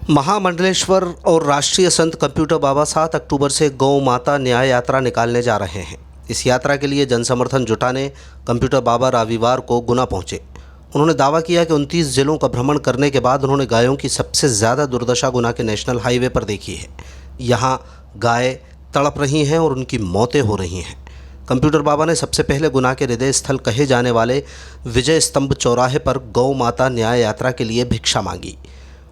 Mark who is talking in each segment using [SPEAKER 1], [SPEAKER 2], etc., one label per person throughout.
[SPEAKER 1] महामंडलेश्वर और राष्ट्रीय संत कंप्यूटर बाबा 7 अक्टूबर से गौ माता न्याय यात्रा निकालने जा रहे हैं। इस यात्रा के लिए जनसमर्थन जुटाने कंप्यूटर बाबा रविवार को गुना पहुंचे। उन्होंने दावा किया कि 29 जिलों का भ्रमण करने के बाद उन्होंने गायों की सबसे ज़्यादा दुर्दशा गुना के नेशनल हाईवे पर देखी है। यहाँ गाय तड़प रही हैं और उनकी मौतें हो रही हैं। कंप्यूटर बाबा ने सबसे पहले गुना के हृदय स्थल कहे जाने वाले विजय स्तंभ चौराहे पर गौ माता न्याय यात्रा के लिए भिक्षा मांगी।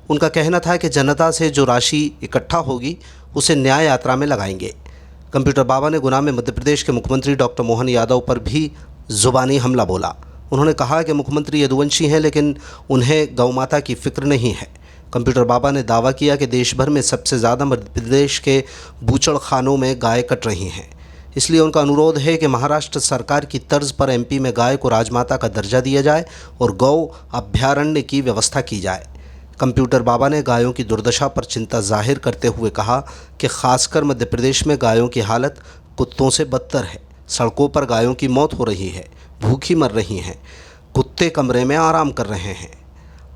[SPEAKER 1] उनका कहना था कि जनता से जो राशि इकट्ठा होगी उसे न्याय यात्रा में लगाएंगे। कंप्यूटर बाबा ने गुना में मध्य प्रदेश के मुख्यमंत्री डॉक्टर मोहन यादव पर भी जुबानी हमला बोला। उन्होंने कहा कि मुख्यमंत्री यदुवंशी हैं लेकिन उन्हें गौ माता की फिक्र नहीं है। कंप्यूटर बाबा ने दावा किया कि देश भर में सबसे ज़्यादा मध्य प्रदेश के बूचड़ खानों में गाय कट रही हैं। इसलिए उनका अनुरोध है कि महाराष्ट्र सरकार की तर्ज पर एमपी में गाय को राजमाता का दर्जा दिया जाए और गौ अभयारण्य की व्यवस्था की जाए। कंप्यूटर बाबा ने गायों की दुर्दशा पर चिंता जाहिर करते हुए कहा कि खासकर मध्य प्रदेश में गायों की हालत कुत्तों से बदतर है। सड़कों पर गायों की मौत हो रही है, भूखी मर रही हैं, कुत्ते कमरे में आराम कर रहे हैं।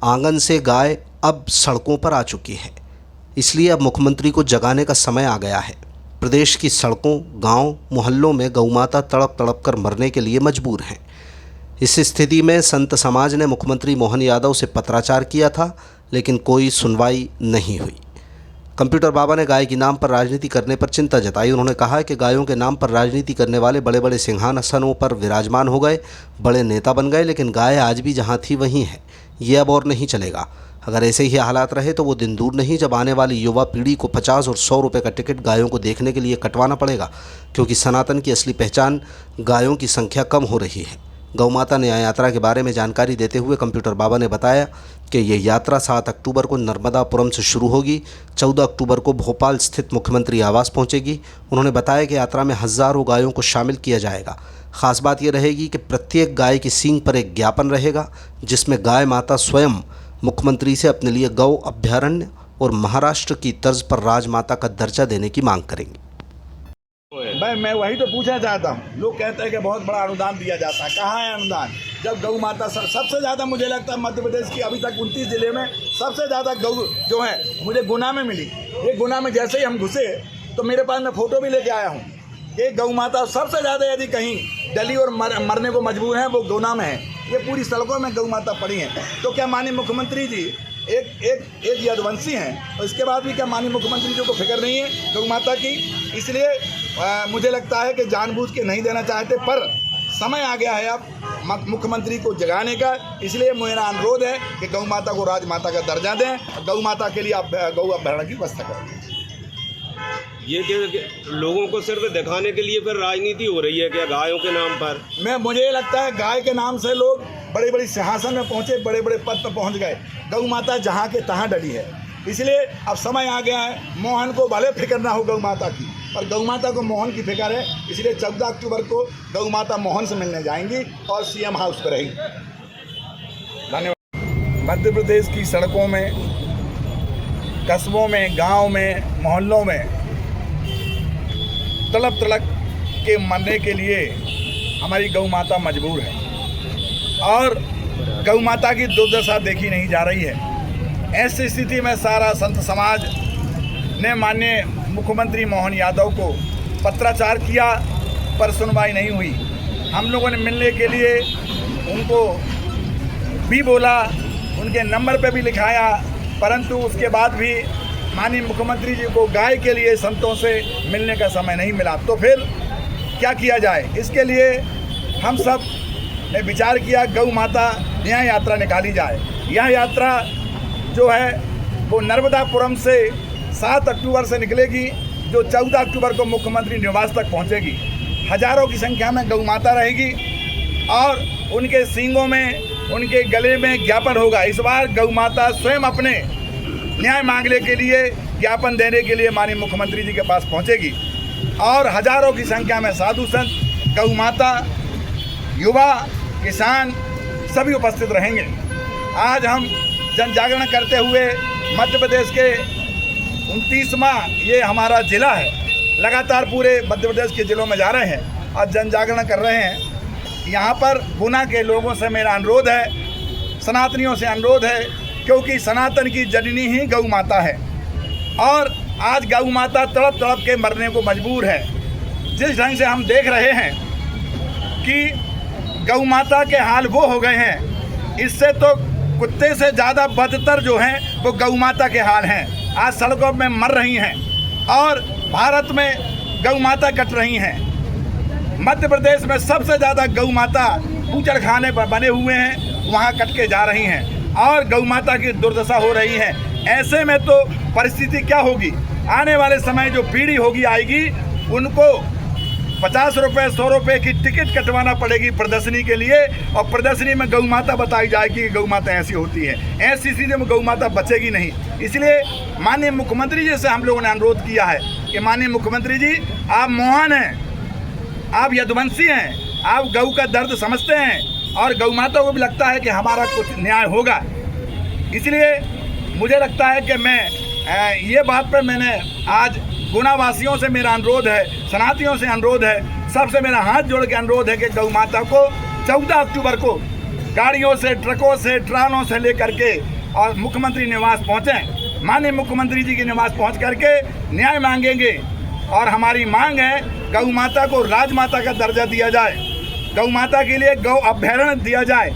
[SPEAKER 1] आंगन से गाय अब सड़कों पर आ चुकी है। इसलिए अब मुख्यमंत्री को जगाने का समय आ गया है। प्रदेश की सड़कों, गांव, मोहल्लों में गौमाता तड़प तड़प कर मरने के लिए मजबूर हैं। इस स्थिति में संत समाज ने मुख्यमंत्री मोहन यादव से पत्राचार किया था लेकिन कोई सुनवाई नहीं हुई। कंप्यूटर बाबा ने गाय के नाम पर राजनीति करने पर चिंता जताई। उन्होंने कहा कि गायों के नाम पर राजनीति करने वाले बड़े बड़े सिंहासनों पर विराजमान हो गए, बड़े नेता बन गए, लेकिन गाय आज भी जहां थी वहीं है। ये अब और नहीं चलेगा। अगर ऐसे ही हालात रहे तो वो दिन दूर नहीं जब आने वाली युवा पीढ़ी को 50 और 100 रुपये का टिकट गायों को देखने के लिए कटवाना पड़ेगा, क्योंकि सनातन की असली पहचान गायों की संख्या कम हो रही है। गौ माता न्याय यात्रा के बारे में जानकारी देते हुए कंप्यूटर बाबा ने बताया कि यह यात्रा 7 अक्टूबर को नर्मदापुरम से शुरू होगी, 14 अक्टूबर को भोपाल स्थित मुख्यमंत्री आवास पहुंचेगी। उन्होंने बताया कि यात्रा में हज़ारों गायों को शामिल किया जाएगा। ख़ास बात यह रहेगी कि प्रत्येक गाय की सींग पर एक ज्ञापन रहेगा जिसमें गाय माता स्वयं मुख्यमंत्री से अपने लिए गौ अभयारण्य और महाराष्ट्र की तर्ज पर राजमाता का दर्जा देने की मांग करेंगे।
[SPEAKER 2] भाई मैं वही तो पूछना चाहता हूँ। लोग कहते हैं कि बहुत बड़ा अनुदान दिया जाता है, कहाँ है अनुदान? जब गौ माता सबसे ज़्यादा मुझे लगता है मध्य प्रदेश की अभी तक 29 ज़िले में सबसे ज़्यादा गौ जो है मुझे गुना में मिली। ये गुना में जैसे ही हम घुसे तो मेरे पास मैं फ़ोटो भी लेके आया हूँ। ये गौ माता सबसे ज़्यादा यदि कहीं डली और मरने को मजबूर हैं वो गुना में है। ये पूरी सड़कों में गौ माता पड़ी हैं। तो क्या माननीय मुख्यमंत्री जी एक यदुवंशी हैं और इसके बाद भी क्या माननीय मुख्यमंत्री जी को फिक्र नहीं है गौ माता की? इसलिए मुझे लगता है कि जानबूझ के नहीं देना चाहते, पर समय आ गया है अब मुख्यमंत्री को जगाने का। इसलिए मेरा अनुरोध है कि गौ माता को राजमाता का दर्जा दें, गौ माता के लिए आप गौ अभयारण्य की व्यवस्था करें।
[SPEAKER 3] ये कि लोगों को सिर्फ दिखाने के लिए फिर राजनीति हो रही है क्या गायों के नाम पर?
[SPEAKER 2] मुझे लगता है गाय के नाम से लोग बड़े बड़े सिंहासन में पहुँचे, बड़े बड़े पद पर पहुँच गए। गौ माता जहाँ के तहाँ डली है। इसलिए अब समय आ गया है, मोहन को भले फिक्र ना हो गौ माता की, पर गौ माता को मोहन की फिक्र है। इसलिए 14 अक्टूबर को गौ माता मोहन से मिलने जाएंगी और सीएम हाउस पर रहेंगी। धन्यवाद। मध्य प्रदेश की सड़कों में, कस्बों में, गांव में, मोहल्लों में तड़प तड़प के मरने के लिए हमारी गौ माता मजबूर है और गौ माता की दुर्दशा देखी नहीं जा रही है। ऐसी स्थिति में सारा संत समाज ने माननीय मुख्यमंत्री मोहन यादव को पत्राचार किया, पर सुनवाई नहीं हुई। हम लोगों ने मिलने के लिए उनको भी बोला, उनके नंबर पे भी लिखाया, परंतु उसके बाद भी माननीय मुख्यमंत्री जी को गाय के लिए संतों से मिलने का समय नहीं मिला। तो फिर क्या किया जाए? इसके लिए हम सब ने विचार किया गौ माता न्याय यात्रा निकाली जाए। यह यात्रा जो है वो नर्मदापुरम से 7 अक्टूबर से निकलेगी, जो 14 अक्टूबर को मुख्यमंत्री निवास तक पहुंचेगी। हजारों की संख्या में गौ माता रहेगी और उनके सींगों में, उनके गले में ज्ञापन होगा। इस बार गौ माता स्वयं अपने न्याय मांगने के लिए, ज्ञापन देने के लिए माननीय मुख्यमंत्री जी के पास पहुंचेगी और हजारों की संख्या में साधु संत, गौ माता, युवा, किसान सभी उपस्थित रहेंगे। आज हम जन जागरण करते हुए मध्य प्रदेश के 29वां ये हमारा ज़िला है, लगातार पूरे मध्य प्रदेश के ज़िलों में जा रहे हैं और जन जागरण कर रहे हैं। यहाँ पर गुना के लोगों से मेरा अनुरोध है, सनातनियों से अनुरोध है क्योंकि सनातन की जननी ही गौ माता है। और आज गौ माता तड़प तड़प के मरने को मजबूर है। जिस ढंग से हम देख रहे हैं कि गौ माता के हाल वो हो गए हैं, इससे तो कुत्ते से ज़्यादा बदतर जो हैं वो गौ माता के हाल हैं। आज सड़कों में मर रही हैं और भारत में गौ माता कट रही हैं। मध्य प्रदेश में सबसे ज़्यादा गौ माता कीचड़ खाने पर बने हुए हैं, वहाँ कट के जा रही हैं और गौ माता की दुर्दशा हो रही है। ऐसे में तो परिस्थिति क्या होगी, आने वाले समय जो पीढ़ी होगी आएगी, उनको 50 रुपये 100 रुपये की टिकट कटवाना पड़ेगी प्रदर्शनी के लिए, और प्रदर्शनी में गौ माता बताई जाएगी कि गौ माता ऐसी होती है। ऐसी स्थिति में गौ माता बचेगी नहीं। इसलिए माननीय मुख्यमंत्री जी से हम लोगों ने अनुरोध किया है कि माननीय मुख्यमंत्री जी, आप महान हैं, आप यदुवंशी हैं, आप गौ का दर्द समझते हैं और गौ माता को भी लगता है कि हमारा कुछ न्याय होगा। इसलिए मुझे लगता है कि मैं ये बात पर मैंने आज गुना वासियों से मेरा अनुरोध है, सनातनियों से अनुरोध है, सबसे मेरा हाथ जोड़ के अनुरोध है कि गौ माता को 14 अक्टूबर को गाड़ियों से, ट्रकों से, ट्रानों से लेकर के और मुख्यमंत्री निवास पहुँचें। माननीय मुख्यमंत्री जी के निवास पहुँच करके न्याय मांगेंगे और हमारी मांग है गौ माता को राजमाता का दर्जा दिया जाए, गौ माता के लिए गौ अभयारण्य दिया जाए,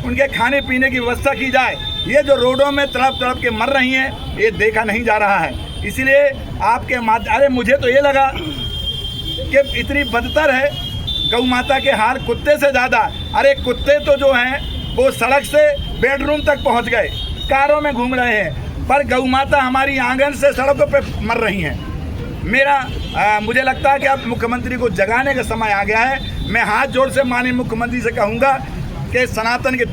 [SPEAKER 2] उनके खाने पीने की व्यवस्था की जाए। ये जो रोडों में तड़प तड़प के मर रही हैं, ये देखा नहीं जा रहा है। इसलिए आपके अरे मुझे तो ये लगा कि इतनी बदतर है गौ माता के हाल कुत्ते से ज़्यादा। अरे कुत्ते तो जो हैं वो सड़क से बेडरूम तक पहुंच गए, कारों में घूम रहे हैं, पर गौ माता हमारी आंगन से सड़कों पे मर रही हैं। मुझे लगता है कि अब मुख्यमंत्री को जगाने का समय आ गया है। मैं हाथ जोड़ से माननीय मुख्यमंत्री से कहूँगा कि सनातन के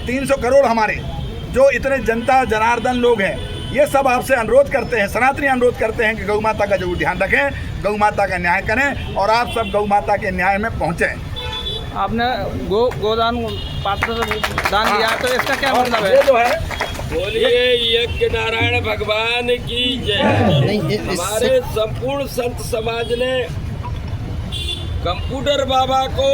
[SPEAKER 2] 300 करोड़ हमारे जो इतने जनता जनार्दन लोग हैं, ये सब आपसे अनुरोध करते हैं, सनातनी अनुरोध करते हैं कि गौ माता का जरूर ध्यान रखें, गौ माता का न्याय करें और आप सब गौ माता के न्याय में पहुँचें।
[SPEAKER 4] आपने गोदान पात्र दान दिया, तो इसका क्या मतलब है?
[SPEAKER 2] ये जो है,
[SPEAKER 3] बोलिए यज्ञ नारायण भगवान की जय। हमारे संपूर्ण संत समाज ने कंप्यूटर बाबा को